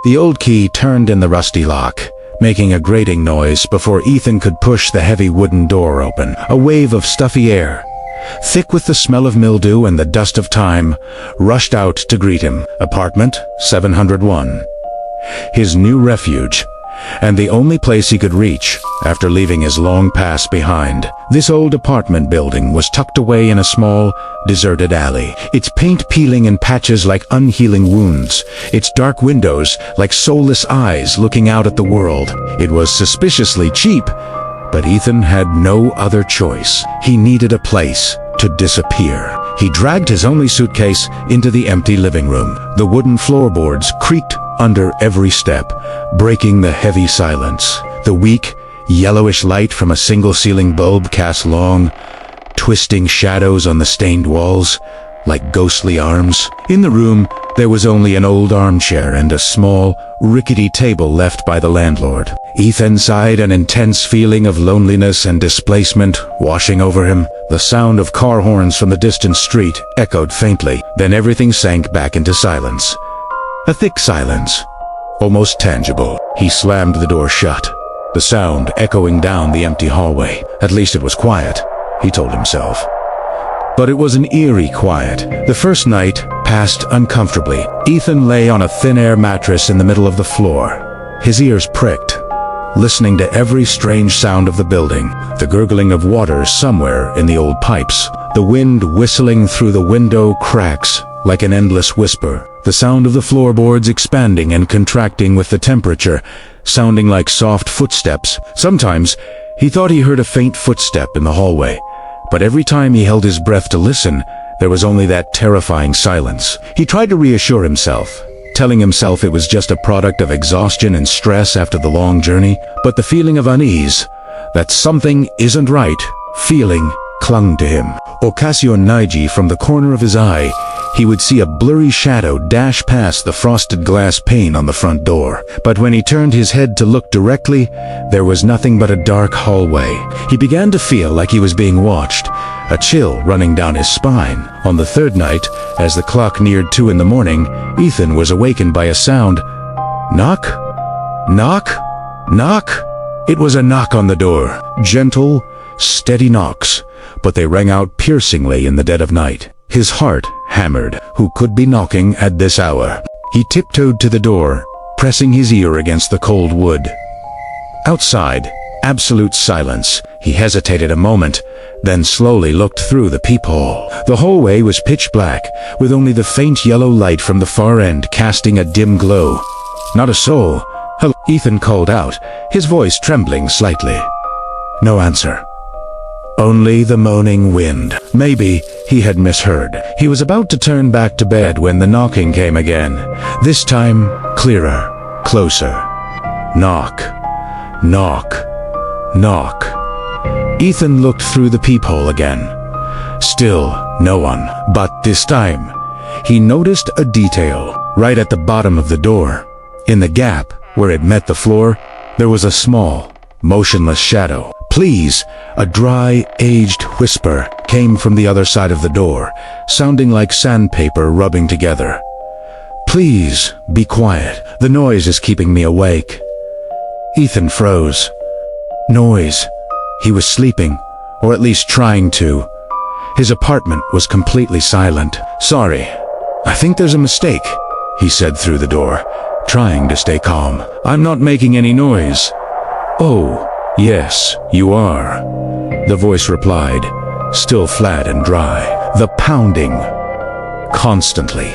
The old key turned in the rusty lock, making a grating noise before Ethan could push the heavy wooden door open. A wave of stuffy air, thick with the smell of mildew and the dust of time, rushed out to greet him. Apartment 701. His new refuge, and the only place he could reach after leaving his long past behind. This old apartment building was tucked away in a small, deserted alley, its paint peeling in patches like unhealing wounds, its dark windows like soulless eyes looking out at the world. It was suspiciously cheap, but Ethan had no other choice. He needed a place to disappear. He dragged his only suitcase into the empty living room. The wooden floorboards creaked under every step, breaking the heavy silence. The weak, yellowish light from a single ceiling bulb cast long, twisting shadows on the stained walls, like ghostly arms. In the room, there was only an old armchair and a small, rickety table left by the landlord. Ethan sighed, an intense feeling of loneliness and displacement washing over him. The sound of car horns from the distant street echoed faintly. Then everything sank back into silence. A thick silence, almost tangible. He slammed the door shut, the sound echoing down the empty hallway. At least it was quiet, he told himself. But it was an eerie quiet. The first night passed uncomfortably. Ethan lay on a thin-air mattress in the middle of the floor, his ears pricked, listening to every strange sound of the building. The gurgling of water somewhere in the old pipes, the wind whistling through the window cracks like an endless whisper, the sound of the floorboards expanding and contracting with the temperature, sounding like soft footsteps. Sometimes he thought he heard a faint footstep in the hallway, but every time he held his breath to listen, there was only that terrifying silence. He tried to reassure himself, telling himself it was just a product of exhaustion and stress after the long journey, but the feeling of unease, that something isn't right, feeling clung to him. Occasionally, from the corner of his eye, he would see a blurry shadow dash past the frosted glass pane on the front door. But when he turned his head to look directly, there was nothing but a dark hallway. He began to feel like he was being watched, a chill running down his spine. On the third night, as the clock neared 2 in the morning, Ethan was awakened by a sound. Knock? Knock? Knock? It was a knock on the door. Gentle, steady knocks, but they rang out piercingly in the dead of night. His heart hammered. Who could be knocking at this hour? He tiptoed to the door, pressing his ear against the cold wood. Outside, absolute silence. He hesitated a moment, then slowly looked through the peephole. The hallway was pitch black, with only the faint yellow light from the far end casting a dim glow. Not a soul. Hello, Ethan called out, his voice trembling slightly. No answer. Only the moaning wind. Maybe he had misheard. He was about to turn back to bed when the knocking came again. This time, clearer, closer. Knock. Knock. Knock. Ethan looked through the peephole again. Still no one. But this time, he noticed a detail. Right at the bottom of the door, in the gap where it met the floor, there was a small, motionless shadow. Please, a dry, aged whisper came from the other side of the door, sounding like sandpaper rubbing together. Please, be quiet. The noise is keeping me awake. Ethan froze. Noise. He was sleeping, or at least trying to. His apartment was completely silent. Sorry, I think there's a mistake, he said through the door, trying to stay calm. I'm not making any noise. Oh, yes, you are, the voice replied, still flat and dry. The pounding. Constantly.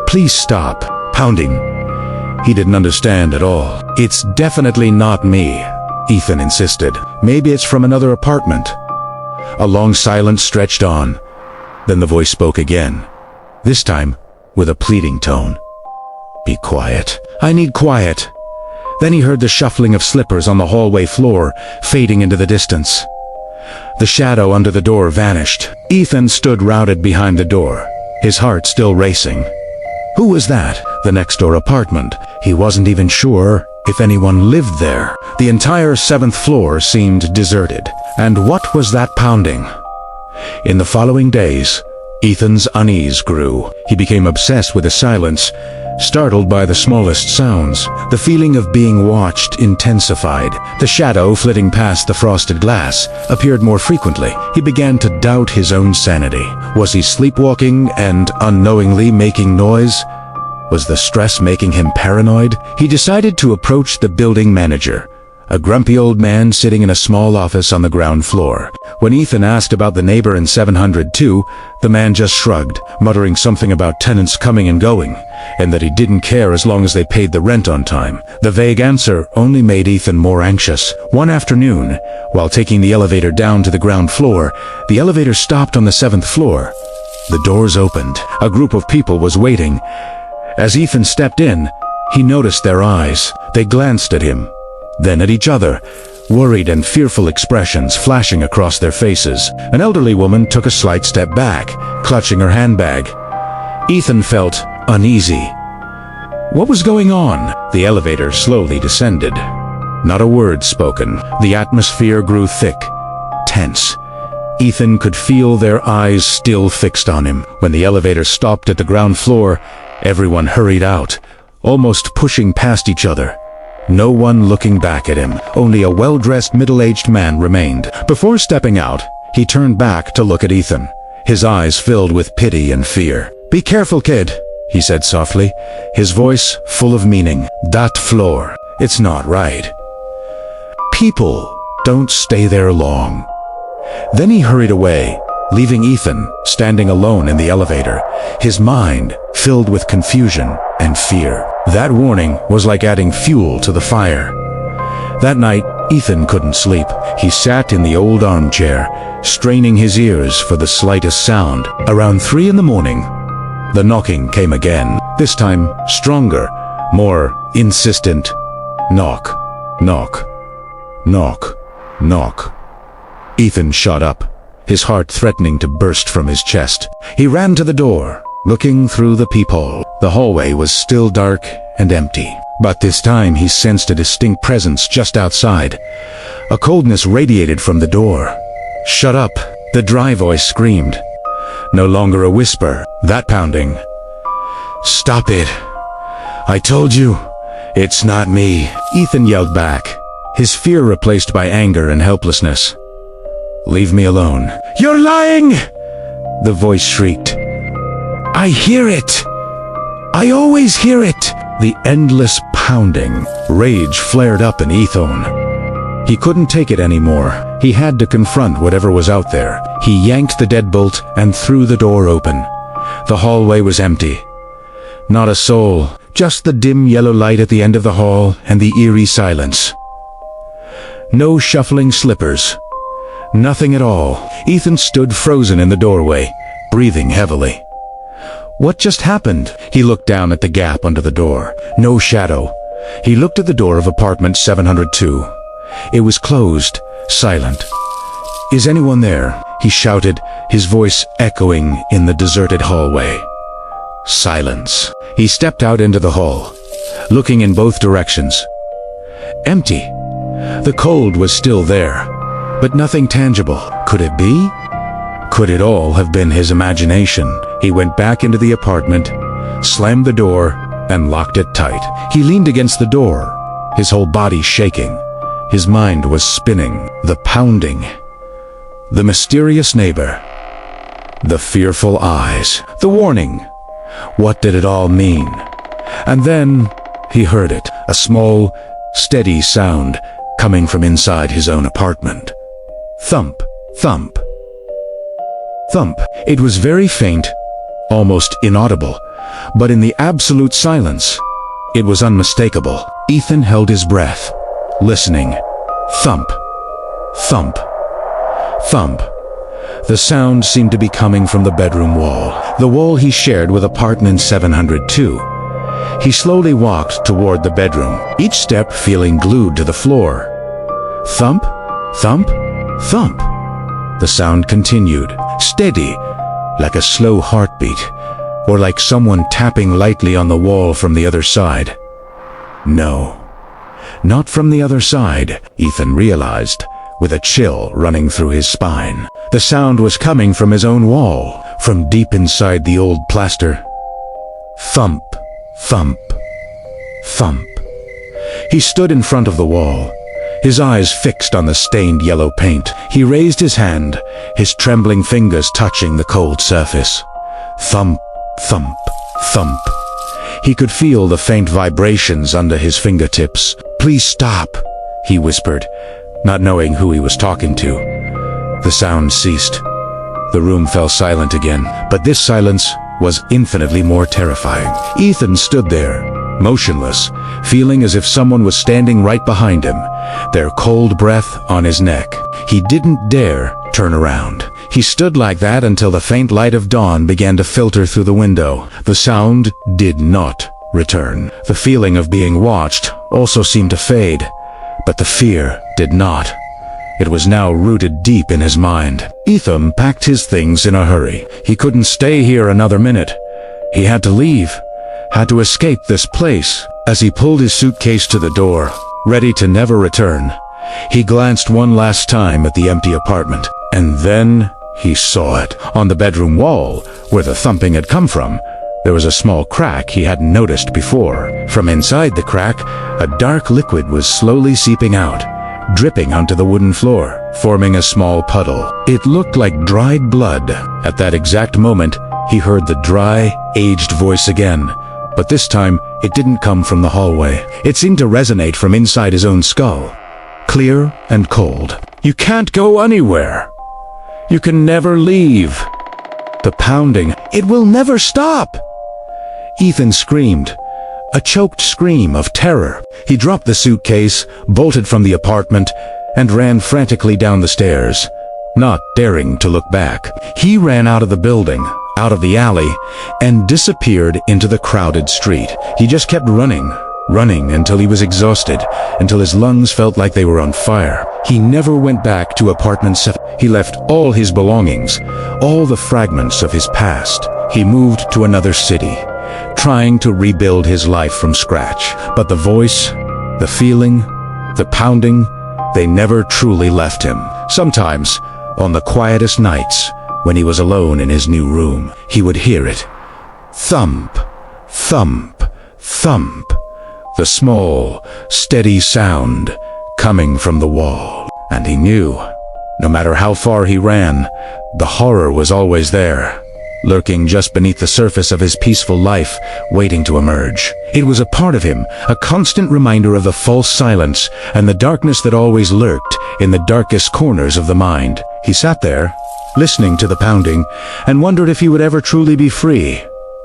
Please stop pounding. He didn't understand at all. It's definitely not me, Ethan insisted. Maybe it's from another apartment. A long silence stretched on. Then the voice spoke again, this time with a pleading tone. Be quiet. I need quiet. Then he heard the shuffling of slippers on the hallway floor, fading into the distance. The shadow under the door vanished. Ethan stood routed behind the door, his heart still racing. Who was that? The next-door apartment. He wasn't even sure if anyone lived there. The entire 7th floor seemed deserted. And what was that pounding? In the following days, Ethan's unease grew. He became obsessed with the silence, startled by the smallest sounds. The feeling of being watched intensified. The shadow flitting past the frosted glass appeared more frequently. He began to doubt his own sanity. Was he sleepwalking and unknowingly making noise? Was the stress making him paranoid? He decided to approach the building manager, a grumpy old man sitting in a small office on the ground floor. When Ethan asked about the neighbor in 702, the man just shrugged, muttering something about tenants coming and going, and that he didn't care as long as they paid the rent on time. The vague answer only made Ethan more anxious. One afternoon, while taking the elevator down to the ground floor, the elevator stopped on the 7th floor. The doors opened. A group of people was waiting. As Ethan stepped in, he noticed their eyes. They glanced at him, then at each other, worried and fearful expressions flashing across their faces. An elderly woman took a slight step back, clutching her handbag. Ethan felt uneasy. What was going on? The elevator slowly descended. Not a word spoken. The atmosphere grew thick, tense. Ethan could feel their eyes still fixed on him. When the elevator stopped at the ground floor, everyone hurried out, almost pushing past each other. No one looking back at him. Only a well-dressed middle-aged man remained. Before stepping out, he turned back to look at Ethan, his eyes filled with pity and fear. "Be careful, kid," he said softly, his voice full of meaning. "That floor, it's not right. People don't stay there long." Then he hurried away, leaving Ethan standing alone in the elevator, his mind filled with confusion and fear. That warning was like adding fuel to the fire. That night, Ethan couldn't sleep. He sat in the old armchair, straining his ears for the slightest sound. Around 3 in the morning, the knocking came again, this time stronger, more insistent. Knock, knock, knock, knock. Ethan shot up, his heart threatening to burst from his chest. He ran to the door, looking through the peephole. The hallway was still dark and empty, but this time he sensed a distinct presence just outside. A coldness radiated from the door. "Shut up," the dry voice screamed. No longer a whisper, that pounding. "Stop it. I told you, it's not me," Ethan yelled back, his fear replaced by anger and helplessness. "Leave me alone." "You're lying!" the voice shrieked. "I hear it! I always hear it!" The endless pounding. Rage flared up in Ethan. He couldn't take it anymore. He had to confront whatever was out there. He yanked the deadbolt and threw the door open. The hallway was empty. Not a soul, just the dim yellow light at the end of the hall and the eerie silence. No shuffling slippers. Nothing at all. Ethan stood frozen in the doorway, breathing heavily. What just happened? He looked down at the gap under the door. No shadow. He looked at the door of apartment 702. It was closed, silent. "Is anyone there?" he shouted, his voice echoing in the deserted hallway. Silence. He stepped out into the hall, looking in both directions. Empty. The cold was still there, but nothing tangible. Could it be? Could it all have been his imagination? He went back into the apartment, slammed the door, and locked it tight. He leaned against the door, his whole body shaking. His mind was spinning. The pounding. The mysterious neighbor. The fearful eyes. The warning. What did it all mean? And then he heard it, a small, steady sound coming from inside his own apartment. Thump, thump, thump. It was very faint, almost inaudible, but in the absolute silence, it was unmistakable. Ethan held his breath, listening. Thump, thump, thump. The sound seemed to be coming from the bedroom wall, the wall he shared with apartment 702. He slowly walked toward the bedroom, each step feeling glued to the floor. Thump, thump, thump. The sound continued, steady, like a slow heartbeat, or like someone tapping lightly on the wall from the other side. No, not from the other side, Ethan realized, with a chill running through his spine. The sound was coming from his own wall, from deep inside the old plaster. Thump, Thump. Thump. He stood in front of the wall, his eyes fixed on the stained yellow paint. He raised his hand, his trembling fingers touching the cold surface. Thump, thump, thump. He could feel the faint vibrations under his fingertips. "Please stop," he whispered, not knowing who he was talking to. The sound ceased. The room fell silent again, but this silence was infinitely more terrifying. Ethan stood there, motionless, feeling as if someone was standing right behind him, their cold breath on his neck. He didn't dare turn around. He stood like that until the faint light of dawn began to filter through the window. The sound did not return. The feeling of being watched also seemed to fade, but the fear did not. It was now rooted deep in his mind. Ethan packed his things in a hurry. He couldn't stay here another minute. He had to leave, had to escape this place. As he pulled his suitcase to the door, ready to never return, he glanced one last time at the empty apartment, and then he saw it. On the bedroom wall, where the thumping had come from, there was a small crack he hadn't noticed before. From inside the crack, a dark liquid was slowly seeping out, dripping onto the wooden floor, forming a small puddle. It looked like dried blood. At that exact moment, he heard the dry, aged voice again, but this time it didn't come from the hallway. It seemed to resonate from inside his own skull, clear and cold. "You can't go anywhere. You can never leave." The pounding, it will never stop. Ethan screamed, a choked scream of terror. He dropped the suitcase, bolted from the apartment, and ran frantically down the stairs, not daring to look back. He ran out of the building, out of the alley, and disappeared into the crowded street. He just kept running until he was exhausted, until his lungs felt like they were on fire. He never went back to apartment 7. He left all his belongings, all the fragments of his past. He moved to another city, trying to rebuild his life from scratch. But the voice, the feeling, the pounding, they never truly left him. Sometimes, on the quietest nights, when he was alone in his new room, he would hear it. Thump, thump, thump. The small, steady sound coming from the wall. And he knew, no matter how far he ran, the horror was always there, lurking just beneath the surface of his peaceful life, waiting to emerge. It was a part of him, a constant reminder of the false silence and the darkness that always lurked in the darkest corners of the mind. He sat there, listening to the pounding, and wondered if he would ever truly be free,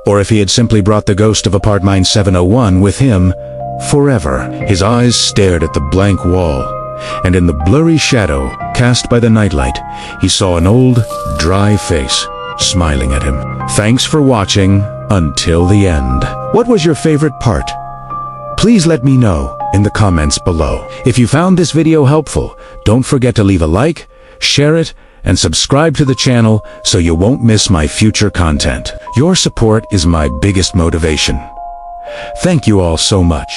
or if he had simply brought the ghost of apartment 701 with him forever. His eyes stared at the blank wall, and in the blurry shadow cast by the nightlight, he saw an old, dry face smiling at him. Thanks for watching until the end. What was your favorite part? Please let me know in the comments below. If you found this video helpful, don't forget to leave a like, share it, and subscribe to the channel so you won't miss my future content. Your support is my biggest motivation. Thank you all so much.